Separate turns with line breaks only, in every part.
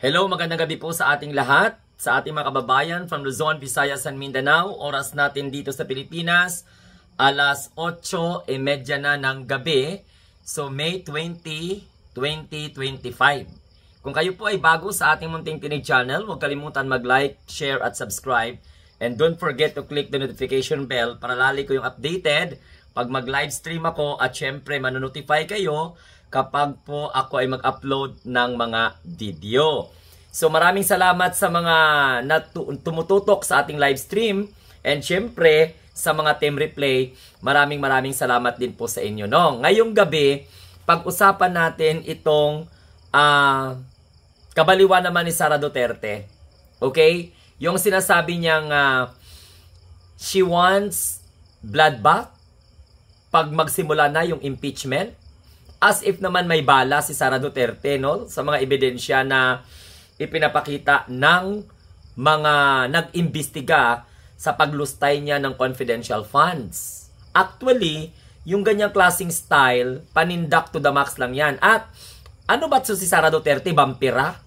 Hello, magandang gabi po sa ating lahat, sa ating mga kababayan from Luzon, Visayas, and Mindanao. Oras natin dito sa Pilipinas, alas 8:30 na ng gabi. So, May 20, 2025. Kung kayo po ay bago sa ating Munting Tinig channel, huwag kalimutan mag-like, share, at subscribe. And don't forget to click the notification bell para lali ko yung updated pag mag-live stream ako at syempre manonotify kayo kapag po ako ay mag-upload ng mga video. So maraming salamat sa mga tumututok sa ating live stream and syempre sa mga team replay, maraming salamat din po sa inyo. No? Ngayong gabi, pag-usapan natin itong kabaliwan naman ni Sara Duterte. Okay? Yung sinasabi niyang she wants bloodbath pag magsimula na yung impeachment. As if naman may bala si Sara Duterte, no? Sa mga ebidensya na ipinapakita ng mga nag-imbestiga sa paglustay niya ng confidential funds. Actually, yung ganyang klaseng style, panindak to the max lang yan. At ano ba si Sara Duterte? Vampira?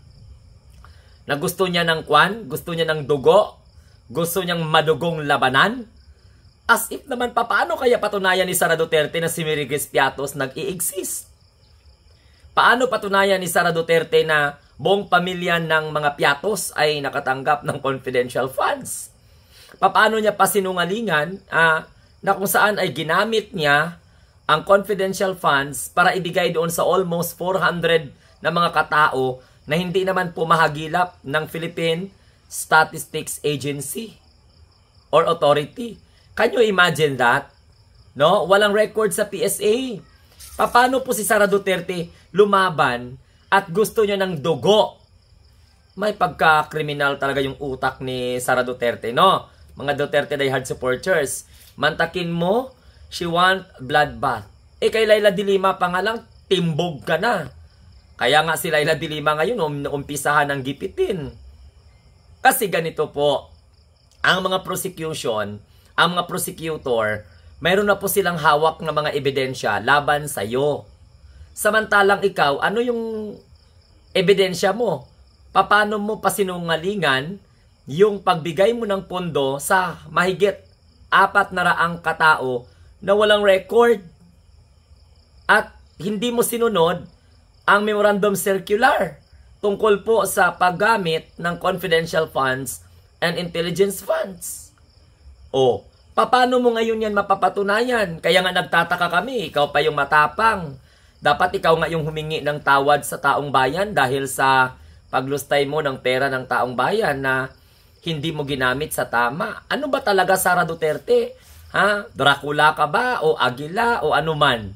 Na gusto niya ng kwan? Gusto niya ng dugo? Gusto niyang madugong labanan? As if naman paano kaya patunayan ni Sara Duterte na si Mirigis Piatos nag-i-exist? Paano patunayan ni Sara Duterte na buong pamilya ng mga Piatos ay nakatanggap ng confidential funds? Paano niya pasinungalingan na kung saan ay ginamit niya ang confidential funds para ibigay doon sa almost 400 na mga katao na hindi naman pumahagilap ng Philippine Statistics Agency or Authority? Can you imagine that? No? Walang record sa PSA. Paano po si Sara Duterte lumaban at gusto niya ng dugo? May pagka-kriminal talaga yung utak ni Sara Duterte, no? Mga Duterte diehard supporters. Mantakin mo, she want bloodbath. Kay Laila de Lima pa nga lang, timbog ka na. Kaya nga si Laila de Lima ngayon, umpisahan ng gipitin. Kasi ganito po, ang mga prosecution, ang mga prosecutor, mayroon na po silang hawak na mga ebidensya laban sa iyo. Samantalang ikaw, ano yung ebidensya mo? Paano mo pasinungalingan yung pagbigay mo ng pondo sa mahigit 400 katao na walang record? At hindi mo sinunod ang memorandum circular tungkol po sa paggamit ng confidential funds and intelligence funds. O, paano mo ngayon yan mapapatunayan? Kaya nga nagtataka kami, ikaw pa yung matapang. Dapat ikaw nga yung humingi ng tawad sa taong bayan dahil sa paglustay mo ng pera ng taong bayan na hindi mo ginamit sa tama. Ano ba talaga Sara Duterte? Ha? Dracula ka ba? O Agila? O anuman?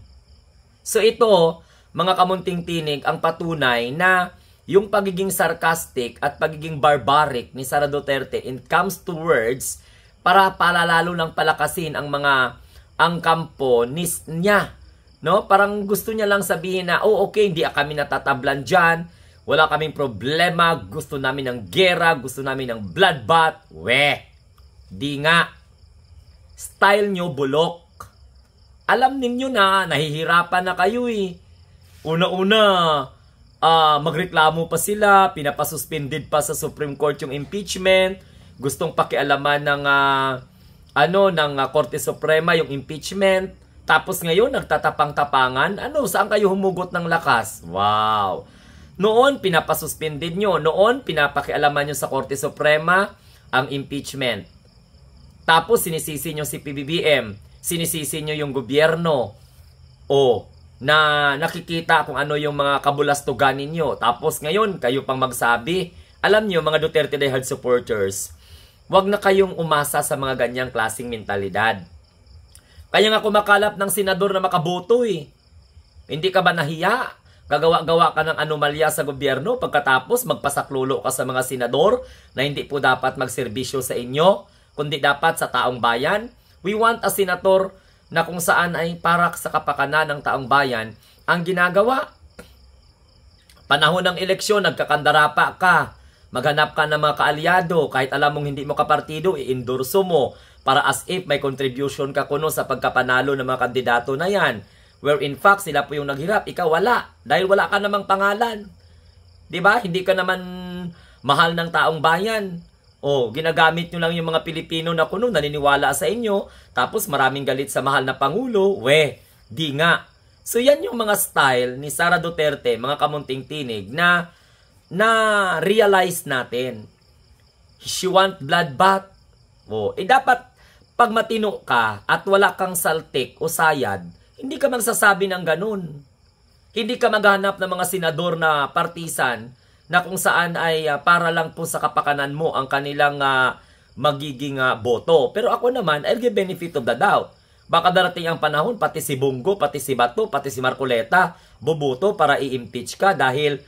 So ito, mga kamunting tinig, ang patunay na yung pagiging sarcastic at pagiging barbaric ni Sara Duterte in comes to words para palalalo ng palakasin ang kampo niya. No? Parang gusto niya lang sabihin na, oh okay, hindi kami natatablan dyan, wala kaming problema, gusto namin ng gera, gusto namin ng bloodbath. Di nga. Style nyo bulok. Alam ninyo na, nahihirapan na kayo eh. Una-una, magreklamo pa sila, pinapasuspended pa sa Supreme Court yung impeachment, gustong pakialaman ng Korte Suprema yung impeachment. Tapos ngayon nagtatapang-tapangan. Saan kayo humugot ng lakas? Wow. Noon pinapasuspended nyo, noon pinapakialaman nyo sa Korte Suprema ang impeachment. Tapos sinisisi nyo si PBBM, sinisisi nyo yung gobyerno. Na nakikita kung ano yung mga kabulastugan ninyo. Tapos ngayon kayo pang magsabi. Alam nyo mga Duterte diehard supporters, wag na kayong umasa sa mga ganyang klaseng mentalidad. Kaya nga kumakalap ng senador na makaboto eh. Hindi ka ba nahiya? Gagawa-gawa ka ng anomalya sa gobyerno pagkatapos magpasaklulo ka sa mga senador na hindi po dapat magserbisyo sa inyo, kundi dapat sa taong bayan. We want a senator na kung saan ay para sa kapakanan ng taong bayan ang ginagawa. Panahon ng eleksyon, nagkakandarapa ka. Maghanap ka ng mga kaalyado, kahit alam mong hindi mo kapartido, i-endorso mo para as if may contribution ka kuno sa pagkapanalo ng mga kandidato na yan. Where in fact, sila po yung naghirap, ikaw wala. Dahil wala ka namang pangalan. 'Di ba? Hindi ka naman Mahal ng taong bayan. O, ginagamit nyo lang yung mga Pilipino na kuno naniniwala sa inyo, tapos maraming galit sa mahal na Pangulo. Di nga. So yan yung mga style ni Sara Duterte, mga kamunting tinig, na realize natin. She want bloodbath. Dapat pag matino ka at wala kang saltik o sayad, hindi ka magsasabi ng ganun. Hindi ka maghanap ng mga senador na partisan na kung saan ay para lang po sa kapakanan mo ang kanilang magiging boto. Pero ako naman, I'll give benefit of the doubt. Baka darating ang panahon, pati si Bongo, pati si Bato, pati si Marcoleta, boboto para i-impeach ka dahil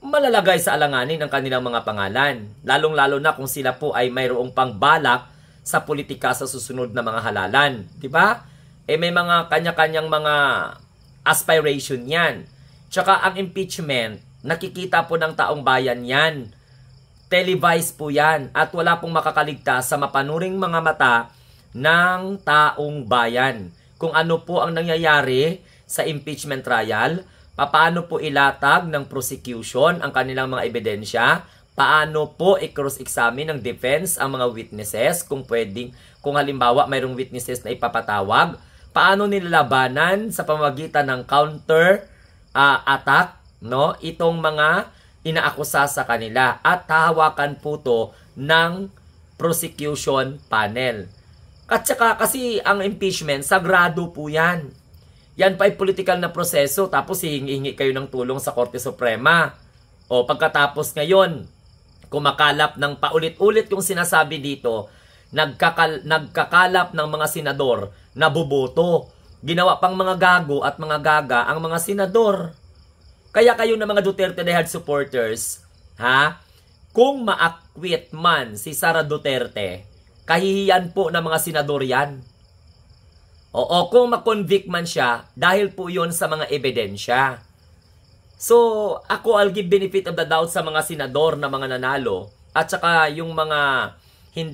malalagay sa alanganin ang kanilang mga pangalan. Lalong-lalo na kung sila po ay mayroong pangbalak sa politika sa susunod na mga halalan. Diba? May mga kanya-kanyang mga aspiration yan. Tsaka ang impeachment, nakikita po ng taong bayan yan. Televised po yan. At wala pong makakaligtas sa mapanuring mga mata ng taong bayan. Kung ano po ang nangyayari sa impeachment trial, paano po ilatag ng prosecution ang kanilang mga ebidensya, paano po i-cross-examine ng defense ang mga witnesses, kung pwedeng, kung halimbawa mayroong witnesses na ipapatawag, paano nilalabanan sa pamamagitan ng counter attack, no? Itong mga inaakusa sa kanila at hahawakan po to ng prosecution panel. At saka kasi ang impeachment, sagrado po yan. Yan pa ay political na proseso, tapos hihingi kayo ng tulong sa Korte Suprema. O pagkatapos ngayon, kumakalap ng paulit-ulit yung sinasabi dito, nagkakalap ng mga senador na boboto. Ginawa pang mga gago at mga gaga ang mga senador. Kaya kayo na mga Duterte diehard supporters, kung ma-acquit man si Sara Duterte, kahihiyan po ng mga senador yan. O kung ma-convict man siya, dahil po yon sa mga ebidensya. So, ako I'll give benefit of the doubt sa mga senador na mga nanalo at saka yung mga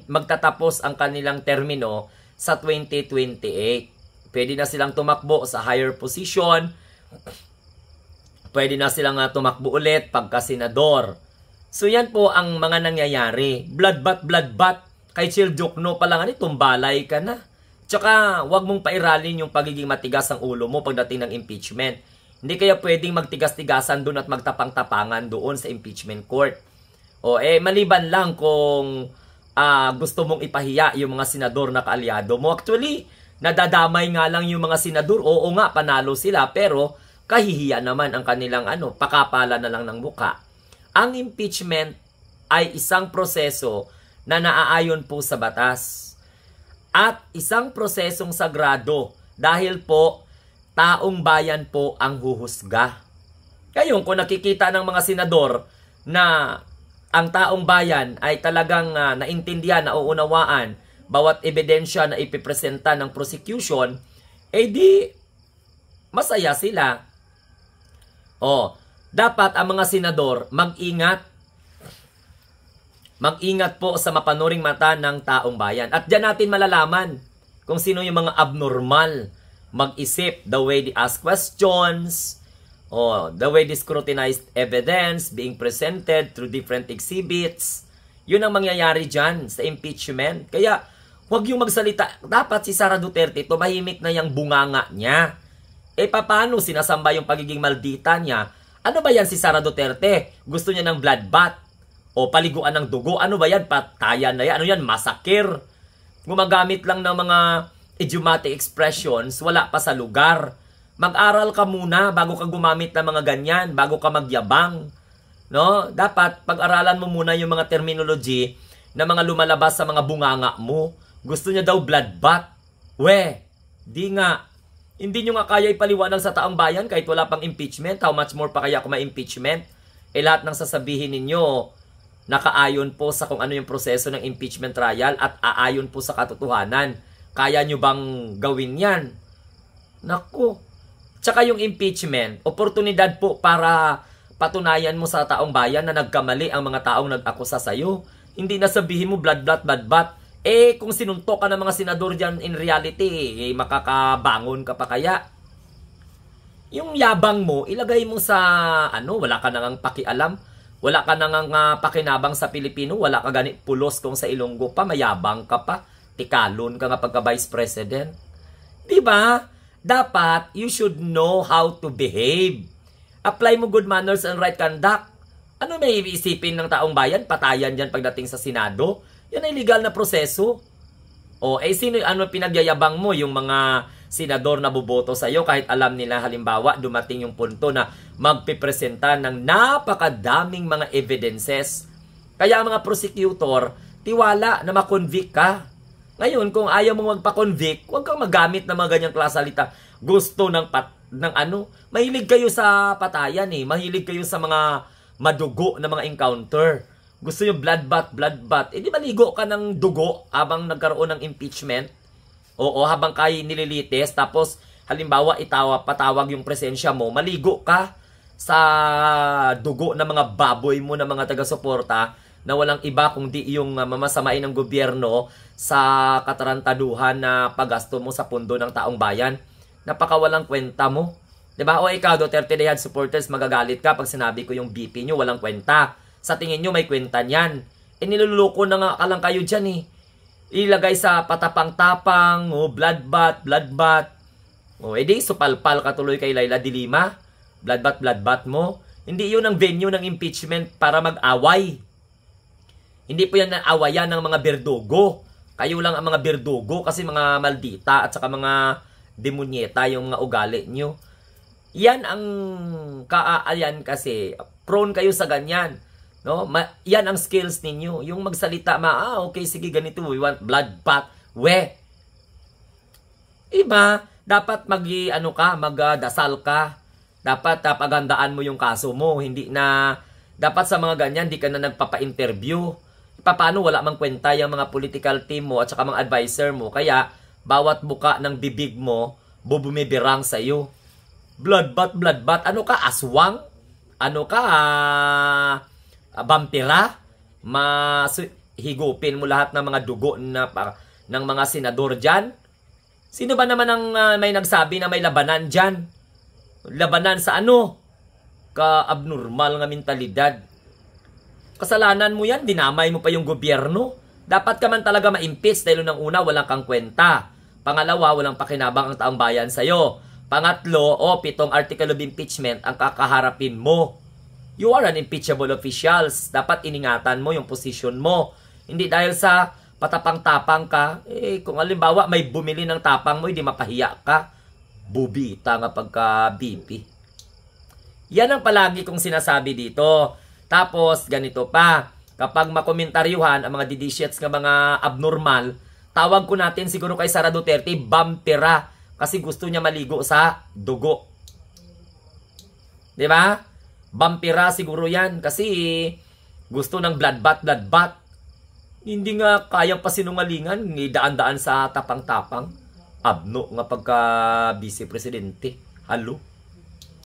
magtatapos ang kanilang termino sa 2028. Pwede na silang tumakbo sa higher position. Pwede na silang tumakbo ulit pagka senador. So yan po ang mga nangyayari. Bloodbath. Kay Chil Jokno pa lang tumbalay ka na. Tsaka wag mong pairalin yung pagiging matigas ang ulo mo pagdating ng impeachment. Hindi kaya pwedeng magtigas-tigasan doon at magtapang-tapangan doon sa impeachment court. Maliban lang kung gusto mong ipahiya yung mga senador na kaalyado mo. Actually, nadadamay nga lang yung mga senador. Oo nga, panalo sila. Pero kahihiya naman ang kanilang pakapala na lang ng muka. Ang impeachment ay isang proseso na naaayon po sa batas. At isang prosesong sagrado dahil po taong bayan po ang huhusga. Ngayon, kung nakikita ng mga senador na ang taong bayan ay talagang naintindihan, nauunawaan bawat ebidensya na ipipresenta ng prosecution, di masaya sila. Dapat ang mga senador mag-ingat. Mag-ingat po sa mapanuring mata ng taong bayan. At diyan natin malalaman kung sino yung mga abnormal mag-isip, the way they ask questions, the way they scrutinize evidence being presented through different exhibits. Yun ang mangyayari dyan sa impeachment. Kaya, huwag yung magsalita. Dapat si Sara Duterte, tumahimik na yung bunganga niya. Paano sinasamba yung pagiging maldita niya? Ano ba yan si Sara Duterte? Gusto niya ng bloodbath? O paliguan ng dugo? Ano ba yan? Patayan na yan? Ano yan? Masakir? Gumagamit lang ng mga idiomatic expressions, wala pa sa lugar. Mag-aral ka muna bago ka gumamit ng mga ganyan, bago ka magyabang. No? Dapat pag-aralan mo muna yung mga terminology na mga lumalabas sa mga bunganga mo. Gusto niya daw bloodbath. Di nga. Hindi nyo nga kaya ipaliwanag sa taong bayan kahit wala pang impeachment. How much more pa kaya kung may impeachment? Lahat ng sasabihin ninyo nakaayon po sa kung ano yung proseso ng impeachment trial at aayon po sa katotohanan. Kaya nyo bang gawin yan? Naku. Tsaka yung impeachment, oportunidad po para patunayan mo sa taong bayan na nagkamali ang mga taong nag-akusa sa'yo. Hindi na sabihin mo bloodbath. Kung sinuntok ka ng mga senador dyan in reality, makakabangon ka pa kaya? Yung yabang mo, ilagay mo sa wala ka nang pakialam. Wala ka nang pakinabang sa Pilipino, wala ka gani pulos kung sa Ilonggo pa, mayabang ka pa, tikalon ka nga pagka Vice President. Di ba? Dapat, you should know how to behave. Apply mo good manners and right conduct. Ano may iisipin ng taong bayan? Patayan dyan pagdating sa Senado? Yan ay legal na proseso. O, sino pinagyayabang mo? Yung mga senador na boboto sa'yo kahit alam nila halimbawa dumating yung punto na magpipresenta ng napakadaming mga evidences. Kaya ang mga prosecutor, tiwala na makonvict ka. Ngayon, kung ayaw mo magpa-convict, huwag kang magamit ng mga ganyang klasalita. Gusto ng mahilig kayo sa patayan Mahilig kayo sa mga madugo na mga encounter. Gusto nyo bloodbath. Di maligo ka ng dugo habang nagkaroon ng impeachment? Oo, habang kayo nililitis, tapos halimbawa patawag yung presensya mo, maligo ka sa dugo ng mga baboy mo na mga taga-suporta na walang iba kundi yung mamasamain ng gobyerno sa katarantaduhan na paggasto mo sa pundo ng taong bayan. Napakawalang kwenta mo. Diba? O ikaw, Duterte Dayad supporters, magagalit ka pag sinabi ko yung BP nyo walang kwenta. Sa tingin nyo may kwenta niyan. Niluluko na nga ka lang kayo dyan Ilagay sa patapang-tapang, bloodbath. Edi supalpal ka tuloy kay Laila de Lima. Bloodbath mo. Hindi yun ang venue ng impeachment para mag-away. Hindi po yan ang awayan ng mga berdugo. Kayo lang ang mga berdugo kasi mga maldita at saka mga demonyeta yung mga ugali nyo. Yan ang kaayan kasi. Prone kayo sa ganyan. No? Yan ang skills ninyo. Yung magsalita, okay, sige, ganito, we want bloodbath. Iba, dapat magdasal ka. Dapat pagandaan mo yung kaso mo. Hindi na, dapat sa mga ganyan, di ka na nagpapa-interview. Paano wala mang kwenta yung mga political team mo at saka mga advisor mo. Kaya, bawat buka ng bibig mo, bumibirang sa iyo. Bloodbath. Ano ka, aswang? Ano ka, vampira, higupin mo lahat ng mga dugo ng mga senador dyan. Sino ba naman ang may nagsabi na may labanan dyan? Labanan sa ano? Ka-abnormal nga mentalidad. Kasalanan mo yan, dinamay mo pa yung gobyerno. Dapat ka man talaga ma-impeach dahil ng una, walang kang kwenta. Pangalawa, walang pakinabang ang taong bayan sa'yo. Pangatlo, 7 article of impeachment ang kakaharapin mo. You are an impeachable officials. Dapat iningatan mo yung position mo. Hindi dahil sa patapang-tapang ka. Kung halimbawa may bumili ng tapang mo, hindi mapahiya ka. Bubita nga pagka-BP. Yan ang palagi kong sinasabi dito. Tapos, ganito pa. Kapag makomentaryuhan ang mga didishits ng mga abnormal, tawag ko natin siguro kay Sara Duterte, vampira. Kasi gusto niya maligo sa dugo. Diba? Vampira siguro yan kasi gusto ng bloodbath. Hindi nga kayang pasinungalingan, daan-daan sa tapang-tapang. Abno nga pagka vice presidente. Halo?